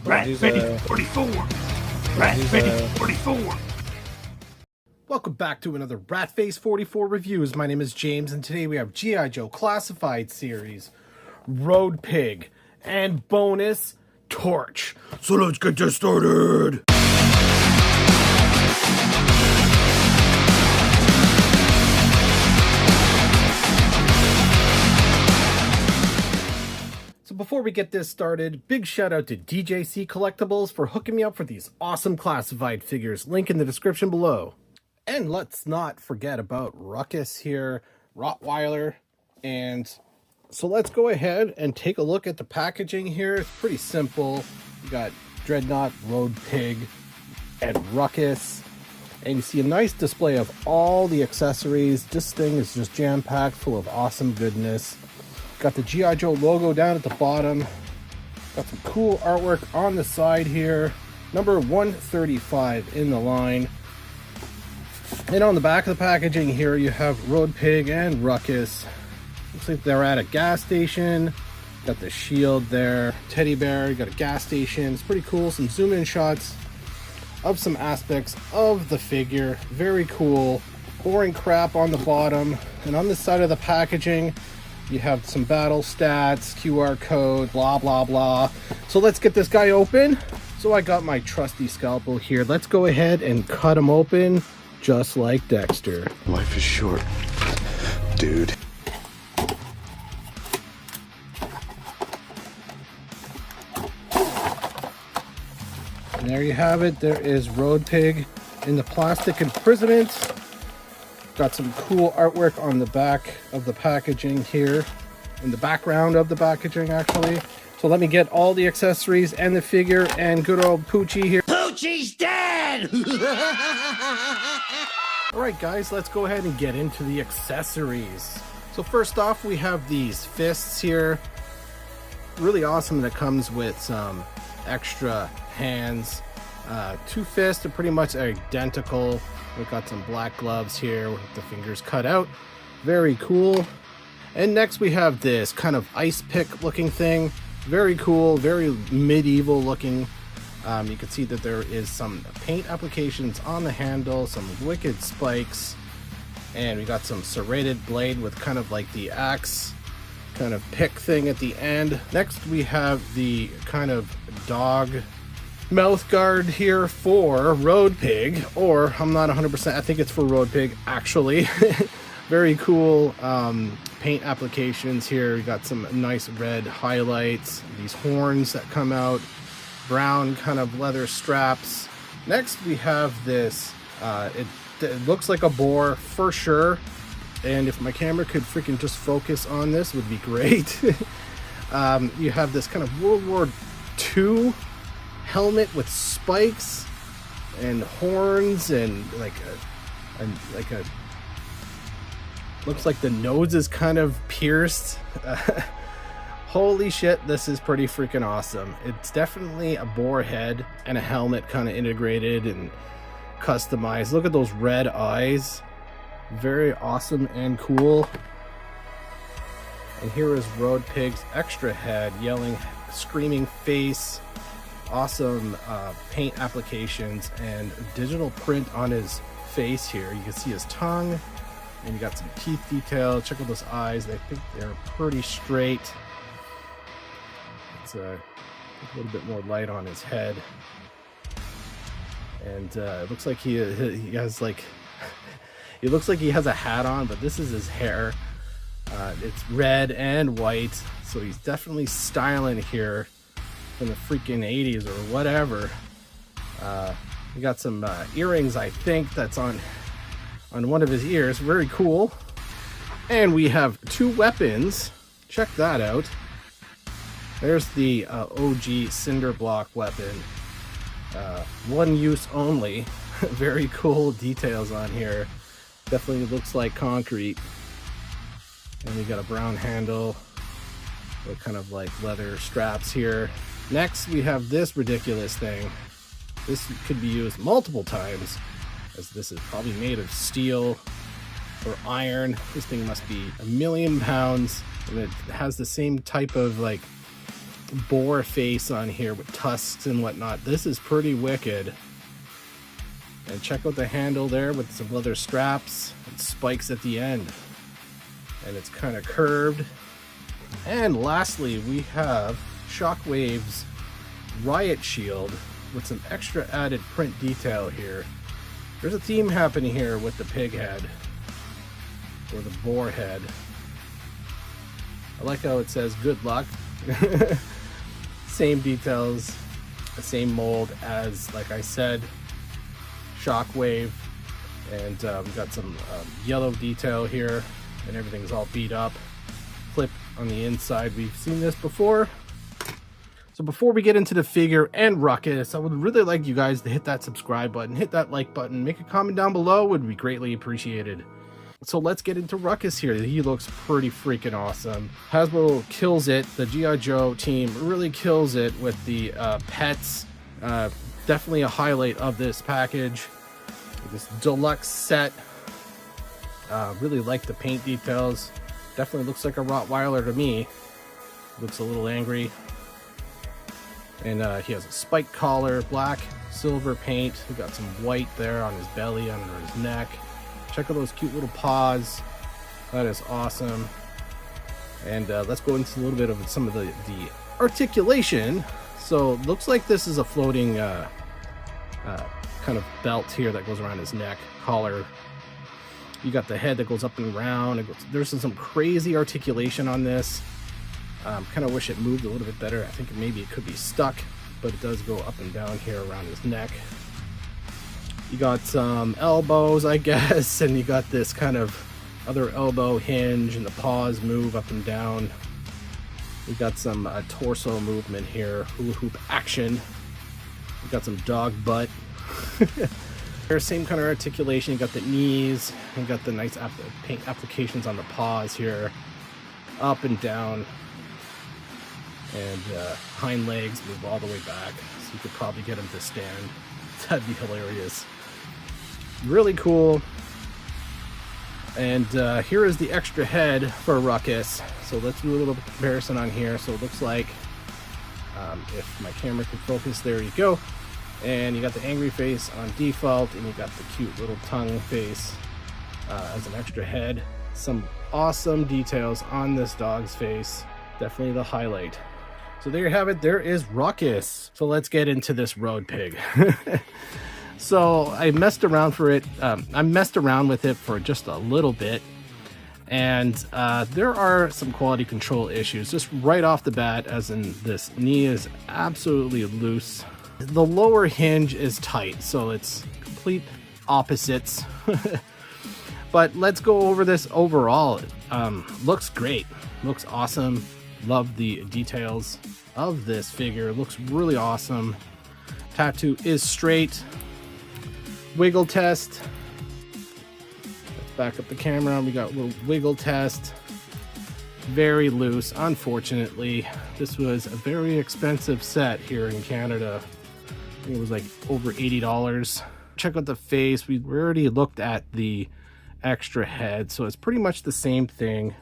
Rat Fitty 44. Rat Fitty 44. Welcome back to another Ratface 44 Reviews. My name is James, and today we have G.I. Joe Classified Series, Road Pig, and bonus, Torch. So let's get this started! So before we get this started, big shout out to DJC Collectibles for hooking me up for these awesome classified figures. Link in the description below. And let's not forget about Ruckus here, Rottweiler. And so let's go ahead and take a look at the packaging here. It's pretty simple. You got Dreadnought, Road Pig, and Ruckus. And you see a nice display of all the accessories. This thing is just jam-packed full of awesome goodness. Got the G.I. Joe logo down at the bottom. Got some cool artwork on the side here. Number 135 in the line. And on the back of the packaging here, you have Road Pig and Ruckus. Looks like they're at a gas station. Got the shield there. Teddy bear, you got a gas station. It's pretty cool. Some zoom in shots of some aspects of the figure. Very cool. Boring crap on the bottom. And on this side of the packaging, you have some battle stats, QR code, blah, blah, blah. So let's get this guy open. So I got my trusty scalpel here. Let's go ahead and cut him open. Just like Dexter. Life is short, dude. And there you have it. There is Road Pig in the plastic imprisonment. Got some cool artwork on the back of the packaging here. In the background of the packaging, actually. So let me get all the accessories and the figure and good old Poochie here. Poochie's dead! Alright guys, let's go ahead and get into the accessories. So first off, we have these fists here. Really awesome that comes with some extra hands. Two fists are pretty much identical. We've got some black gloves here with the fingers cut out. Very cool. And next we have this kind of ice pick looking thing. Very cool, very medieval looking. You can see that there is some paint applications on the handle, some wicked spikes, and we got some serrated blade with kind of like the axe kind of pick thing at the end. Next we have the kind of dog mouth guard here for Road Pig, or I'm not 100%, I think it's for Road Pig actually. Very cool paint applications here. We got some nice red highlights, these horns that come out, brown kind of leather straps. Next we have this, it looks like a boar for sure, and if my camera could freaking just focus on this would be great. You have this kind of World War II helmet with spikes and horns and like a looks like the nose is kind of pierced. Holy shit, this is pretty freaking awesome. It's definitely a boar head and a helmet kind of integrated and customized. Look at those red eyes. Very awesome and cool. And here is Road Pig's extra head, yelling, screaming face. Awesome paint applications and digital print on his face here. You can see his tongue and you got some teeth detail. Check out those eyes. I think they're pretty straight. A little bit more light on his head, and it looks like he has like it looks like he has a hat on, but this is his hair. It's red and white, so he's definitely styling here from the freaking 80s or whatever. We got some earrings, I think that's on one of his ears. Very cool. And we have two weapons. Check that out. There's the OG cinder block weapon. One use only. Very cool details on here. Definitely looks like concrete. And we got a brown handle with kind of like leather straps here. Next we have this ridiculous thing. This could be used multiple times, as this is probably made of steel or iron. This thing must be 1,000,000 pounds, and it has the same type of like boar face on here with tusks and whatnot. This is pretty wicked. And check out the handle there with some leather straps and spikes at the end. And it's kind of curved. And lastly, we have Shockwave's Riot Shield with some extra added print detail here. There's a theme happening here with the pig head, or the boar head. I like how it says good luck. Same details, the same mold as, like I said, Shockwave. And we got some yellow detail here, and everything's all beat up. Clip on the inside. We've seen this before. So before we get into the figure and Ruckus, I would really like you guys to hit that subscribe button, hit that like button, make a comment down below, would be greatly appreciated. So let's get into Ruckus here. He looks pretty freaking awesome. Hasbro kills it. The G.I. Joe team really kills it with the pets. Definitely a highlight of this package. This deluxe set. Really like the paint details. Definitely looks like a Rottweiler to me. Looks a little angry. And he has a spike collar, black, silver paint. He got some white there on his belly, under his neck. Check out those cute little paws. That is awesome. And let's go into a little bit of some of the articulation. So looks like this is a floating kind of belt here that goes around his neck, collar. You got the head that goes up and around. There's some crazy articulation on this. Kind of wish it moved a little bit better. I think maybe it could be stuck, but it does go up and down here around his neck. You got some elbows, I guess, and you got this kind of other elbow hinge, and the paws move up and down. You got some torso movement here, hula hoop action. You got some dog butt. Same kind of articulation. You got the knees. You got the nice paint applications on the paws here, up and down. And hind legs move all the way back, so you could probably get him to stand. That'd be hilarious. Really cool. And here is the extra head for Ruckus. So let's do a little comparison on here. So it looks like, if my camera can focus, there you go. And you got the angry face on default, and you got the cute little tongue face as an extra head. Some awesome details on this dog's face. Definitely the highlight. So there you have it. There is Ruckus. So let's get into this road pig. So I messed around for it. I messed around with it for just a little bit. And there are some quality control issues just right off the bat, as in this knee is absolutely loose. The lower hinge is tight, so it's complete opposites. But let's go over this overall. Looks great. Looks awesome. Love the details of this figure. Looks really awesome. Tattoo is straight. Wiggle test. Let's back up the camera. We got a little wiggle test. Very loose, unfortunately. This was a very expensive set here in Canada. I think it was like over $80. Check out the face. We already looked at the extra head, so it's pretty much the same thing.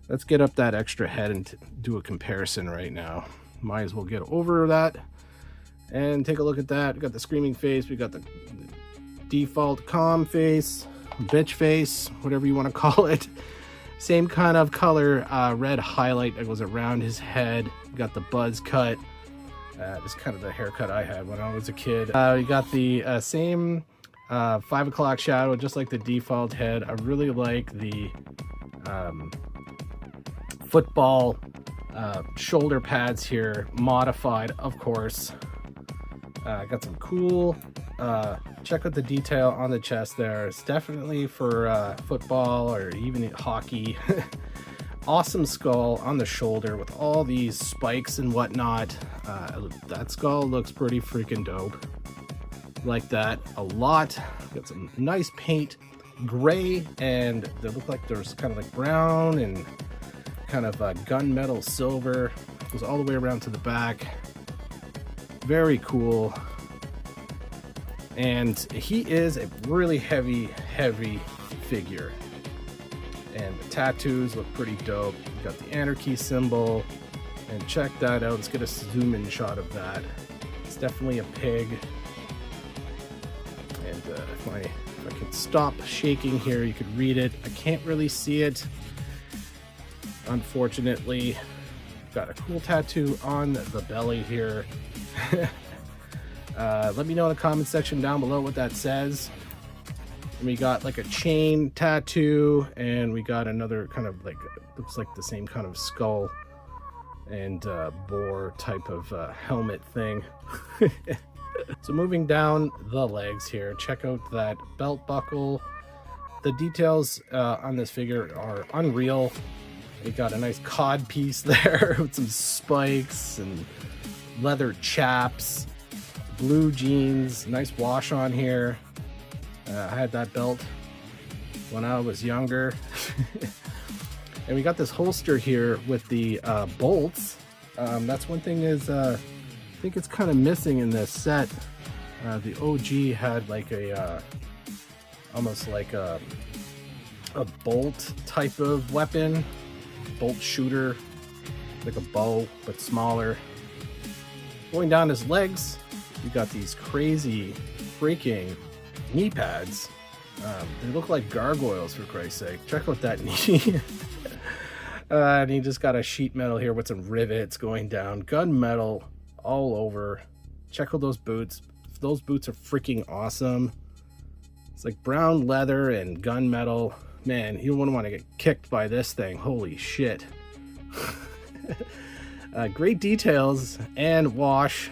Let's get up that extra head and do a comparison right now. Might as well get over that and take a look at that. We got the screaming face. We got the default calm face, bitch face, whatever you want to call it. Same kind of color, red highlight that goes around his head. We got the buzz cut. It's kind of the haircut I had when I was a kid. We got the same 5 o'clock shadow, just like the default head. I really like the football shoulder pads here, modified, of course. Got some cool, check out the detail on the chest there. It's definitely for football or even hockey. Awesome skull on the shoulder with all these spikes and whatnot. That skull looks pretty freaking dope. Like that a lot. Got some nice paint, gray, and they look like there's kind of like brown and kind of gunmetal silver. Goes all the way around to the back. Very cool. And he is a really heavy figure. And the tattoos look pretty dope. You got the anarchy symbol. And check that out. Let's get a zoom in shot of that. It's definitely a pig. And if I can stop shaking here, you could read it. I can't really see it, unfortunately. Got a cool tattoo on the belly here. Let me know in the comment section down below what that says. And we got like a chain tattoo, and we got another kind of like, looks like the same kind of skull and boar type of helmet thing. So moving down the legs here, check out that belt buckle. The details on this figure are unreal. We got a nice cod piece there with some spikes and leather chaps, blue jeans, nice wash on here. I had that belt when I was younger. And we got this holster here with the bolts. That's one thing is I think it's kind of missing in this set. The OG had like a almost like a bolt type of weapon, bolt shooter, like a bow but smaller. Going down his legs, you got these crazy freaking knee pads. They look like gargoyles, for Christ's sake. Check out that knee. And he just got a sheet metal here with some rivets going down, gunmetal all over. Check out those boots. Those boots are freaking awesome. It's like brown leather and gunmetal. Man, you wouldn't want to get kicked by this thing. Holy shit. Great details and wash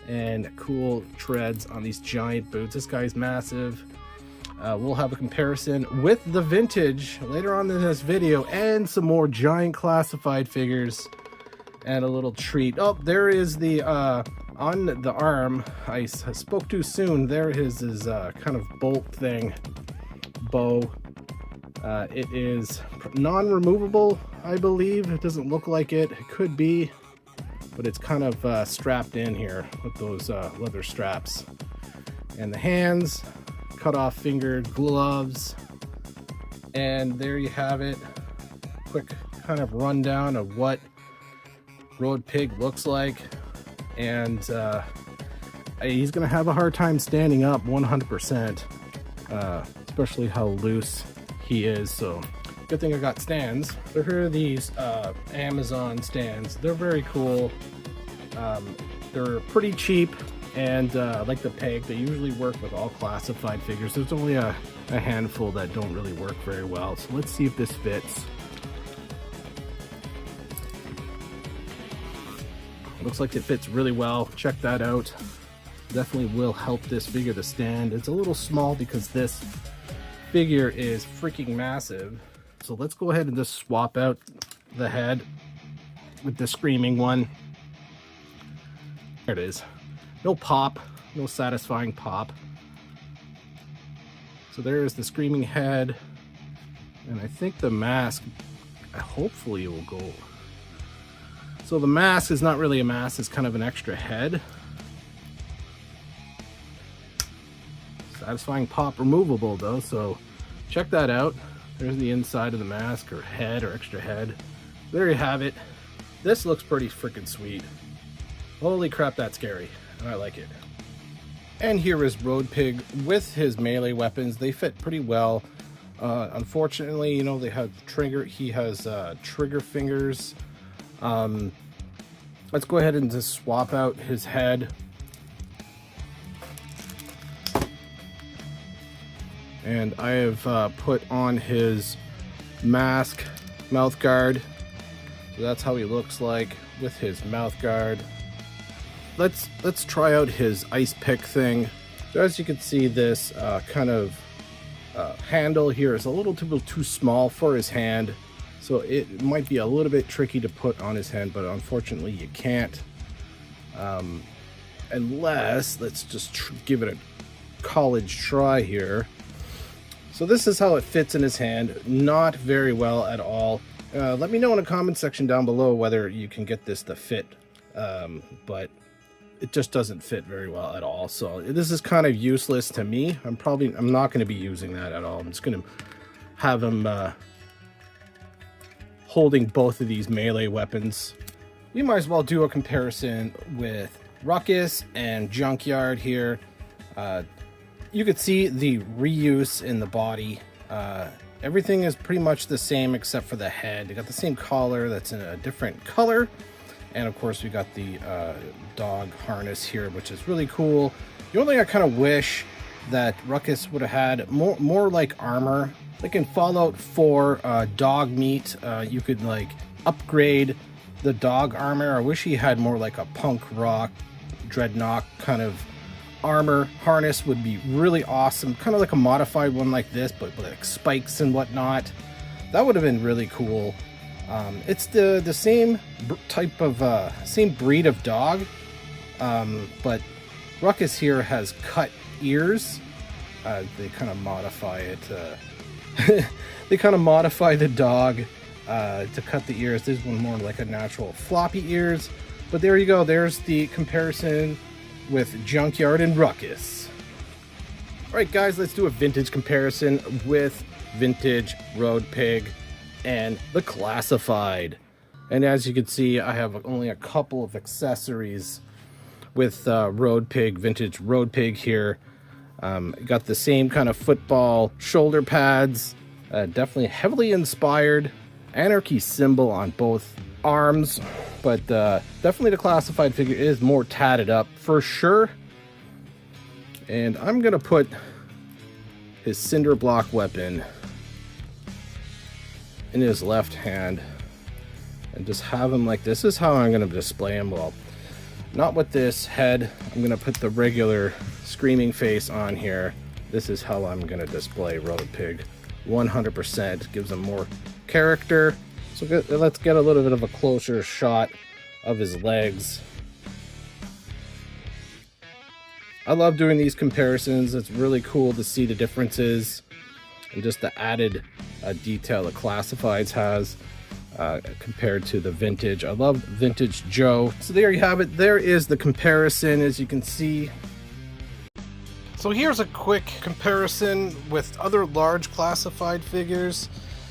and cool treads on these giant boots. This guy's massive. We'll have a comparison with the vintage later on in this video, and some more giant classified figures and a little treat. Oh, there is the on the arm. I spoke too soon. There is his kind of bolt thing, bow. It is non-removable, I believe. It doesn't look like it. It could be, but it's kind of strapped in here with those leather straps. And the hands, cut off fingered gloves. And there you have it. Quick kind of rundown of what Road Pig looks like. And he's gonna have a hard time standing up 100%, especially how loose he is. So good thing I got stands. So here are these Amazon stands. They're very cool. They're pretty cheap, and like the peg, they usually work with all classified figures. There's only a handful that don't really work very well. So let's see if this fits. Looks like it fits really well. Check that out. Definitely will help this figure to stand. It's a little small because this figure is freaking massive. So let's go ahead and just swap out the head with the screaming one. There it is. No pop, no satisfying pop. So there is the screaming head, and I think the mask, hopefully it will go. So the mask is not really a mask, it's kind of an extra head. Satisfying pop removable though, so check that out. There's the inside of the mask, or head, or extra head. There you have it. This looks pretty freaking sweet. Holy crap, that's scary, and I like it. And here is Road Pig with his melee weapons. They fit pretty well. Unfortunately, you know, they have trigger. He has trigger fingers. Let's go ahead and just swap out his head. And I have put on his mask, mouth guard. So that's how he looks like with his mouth guard. Let's try out his ice pick thing. So as you can see, this kind of handle here is a little too small for his hand. So it might be a little bit tricky to put on his hand, but unfortunately you can't. Unless, let's just give it a college try here. So this is how it fits in his hand. Not very well at all. Let me know in the comment section down below whether you can get this to fit. But it just doesn't fit very well at all. So this is kind of useless to me. I'm not going to be using that at all. I'm just going to have him holding both of these melee weapons we might as well do a comparison with Ruckus and Junkyard here. You could see the reuse in the body. Everything is pretty much the same except for the head. They got the same collar that's in a different color. And of course we got the dog harness here, which is really cool. The only thing I kind of wish that Ruckus would have had more like armor. Like in Fallout 4 dog meat, you could like upgrade the dog armor. I wish he had more like a punk rock dreadnought kind of armor. Harness would be really awesome, kind of like a modified one like this, but with like spikes and whatnot. That would have been really cool. It's the same type of same breed of dog, but Ruckus here has cut ears. They kind of modify it. They kind of modify the dog to cut the ears. This one more like a natural floppy ears. But there you go. There's the comparison with Junkyard and Ruckus. Alright guys, let's do a vintage comparison with vintage Road Pig and the Classified. And as you can see, I have only a couple of accessories with Road Pig, vintage Road Pig here. Got the same kind of football shoulder pads, definitely heavily inspired. Anarchy symbol on both arms, but definitely the Classified figure is more tatted up for sure. And I'm gonna put his cinder block weapon in his left hand and just have him like this. Is how I'm gonna display him. Well, not with this head. I'm gonna put the regular screaming face on here. This is how I'm gonna display Road Pig. 100% gives him more character. So let's get a little bit of a closer shot of his legs. I love doing these comparisons. It's really cool to see the differences and just the added detail the Classifieds has compared to the vintage. I love vintage Joe. So there you have it. There is the comparison, as you can see. So here's a quick comparison with other large Classified figures.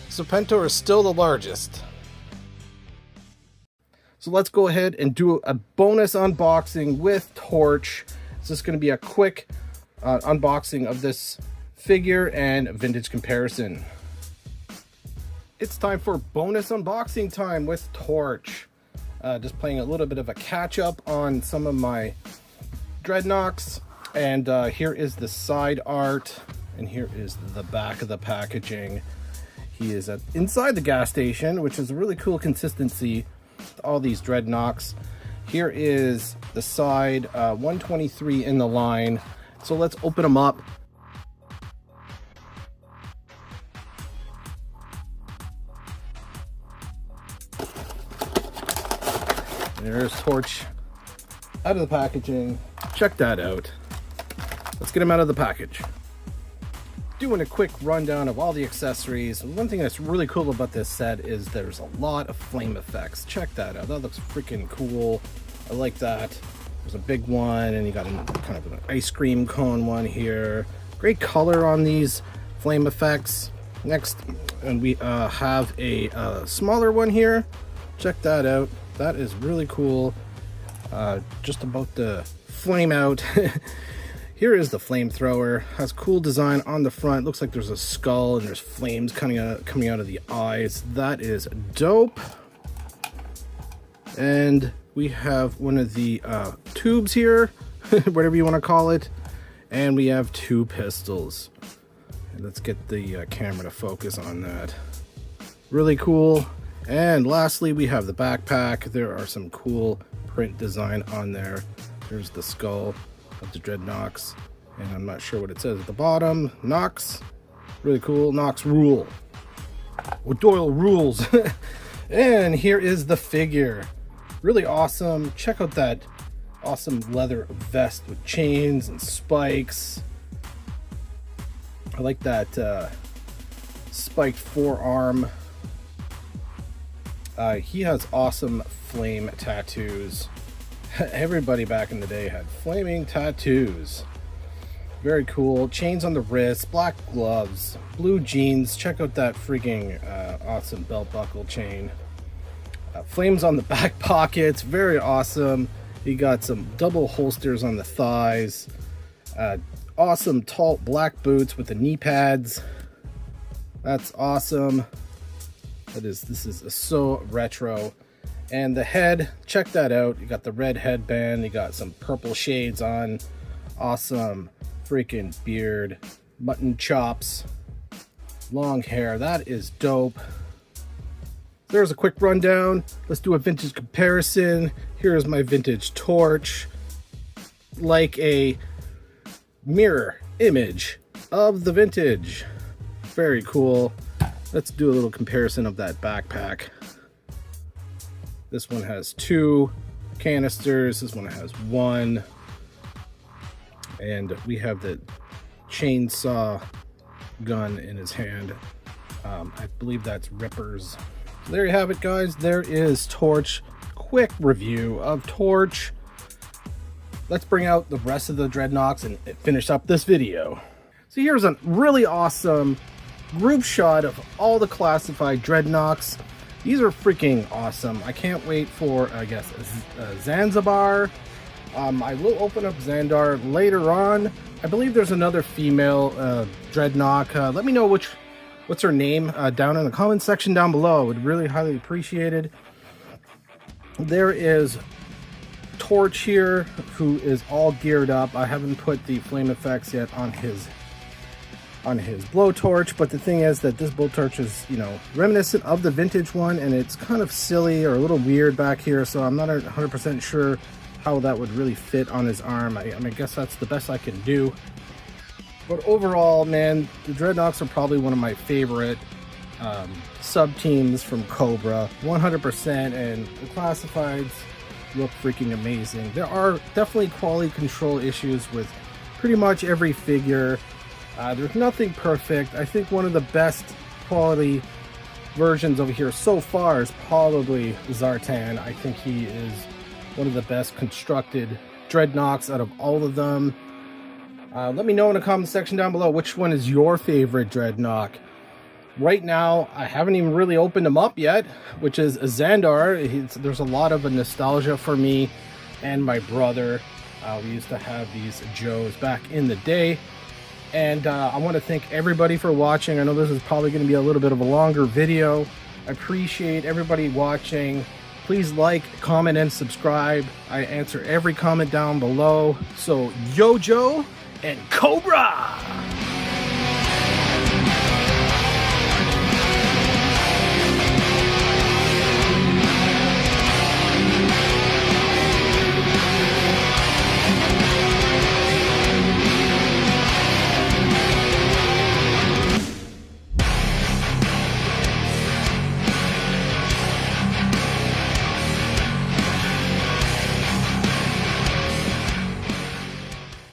Serpentor is still the largest. So let's go ahead and do a bonus unboxing with Torch. It's just going to be a quick unboxing of this figure and vintage comparison. It's time for bonus unboxing time with Torch. Just playing a little bit of a catch up on some of my Dreadnoks. And here is the side art, and here is the back of the packaging. He is inside the gas station, which is a really cool consistency with all these Dreadnoks. Here is the side, 123 in the line. So let's open them up. There's Torch out of the packaging. Check that out. Let's get him out of the package. Doing a quick rundown of all the accessories. One thing that's really cool about this set is there's a lot of flame effects. Check that out. That looks freaking cool. I like that. There's a big one, and you got kind of an ice cream cone one here. Great color on these flame effects. Next, and we have a smaller one here. Check that out. That is really cool. Just about to flame out. Here is the flamethrower. Has cool design on the front. Looks like there's a skull and there's flames coming out of the eyes. That is dope. And we have one of the tubes here, whatever you want to call it. And we have two pistols. And let's get the camera to focus on that. Really cool. And lastly, we have the backpack. There are some cool print design on there. There's the skull of the Dreadnoks, and I'm not sure what it says at the bottom. Nox, really cool. Nox rule. Well, Doyle rules. And here is the figure. Really awesome. Check out that awesome leather vest with chains and spikes. I like that spiked forearm. He has awesome flame tattoos. Everybody back in the day had flaming tattoos. Very cool. Chains on the wrist, black gloves, blue jeans. Check out that freaking awesome belt buckle chain. Flames on the back pockets, very awesome. You got some double holsters on the thighs. Awesome tall black boots with the knee pads. That's awesome. This is so retro. And the head, check that out. You got the red headband, you got some purple shades on. Awesome freaking beard, mutton chops, long hair. That is dope. There's a quick rundown. Let's do a vintage comparison. Here's my vintage torch, like a mirror image of the vintage. Very cool. Let's do a little comparison of that backpack. This one has 2 canisters, this one has 1, and we have the chainsaw gun in his hand. I believe that's Ripper's. So there you have it, guys. There is Torch. Quick review of Torch. Let's bring out the rest of the Dreadnoks and finish up this video. So here's a really awesome group shot of all the classified Dreadnoks. These are freaking awesome. I can't wait for, I guess, Zanzibar. I will open up Xandar later on. I believe there's another female Dreadnought. Let me know what's her name down in the comment section down below. I would really highly appreciate it. There is Torch here, who is all geared up. I haven't put the flame effects yet on his blowtorch, but the thing is that this blowtorch is, you know, reminiscent of the vintage one, and it's kind of silly or a little weird back here, so I'm not 100% sure how that would really fit on his arm. I mean, I guess that's the best I can do. But overall, man, the Dreadnoks are probably one of my favorite sub-teams from Cobra, 100%, and the classifieds look freaking amazing. There are definitely quality control issues with pretty much every figure. There's nothing perfect. I think one of the best quality versions over here so far is probably Zartan. I think he is one of the best constructed Dreadnoks out of all of them. Let me know in the comment section down below which one is your favorite Dreadnought. Right now, I haven't even really opened them up yet, which is a Xandar. There's a lot of a nostalgia for me and my brother. We used to have these Joes back in the day. And I want to thank everybody for watching. I know this is probably going to be a little bit of a longer video. I appreciate everybody watching. Please like, comment, and subscribe. I answer every comment down below. So, Yo Joe and Cobra!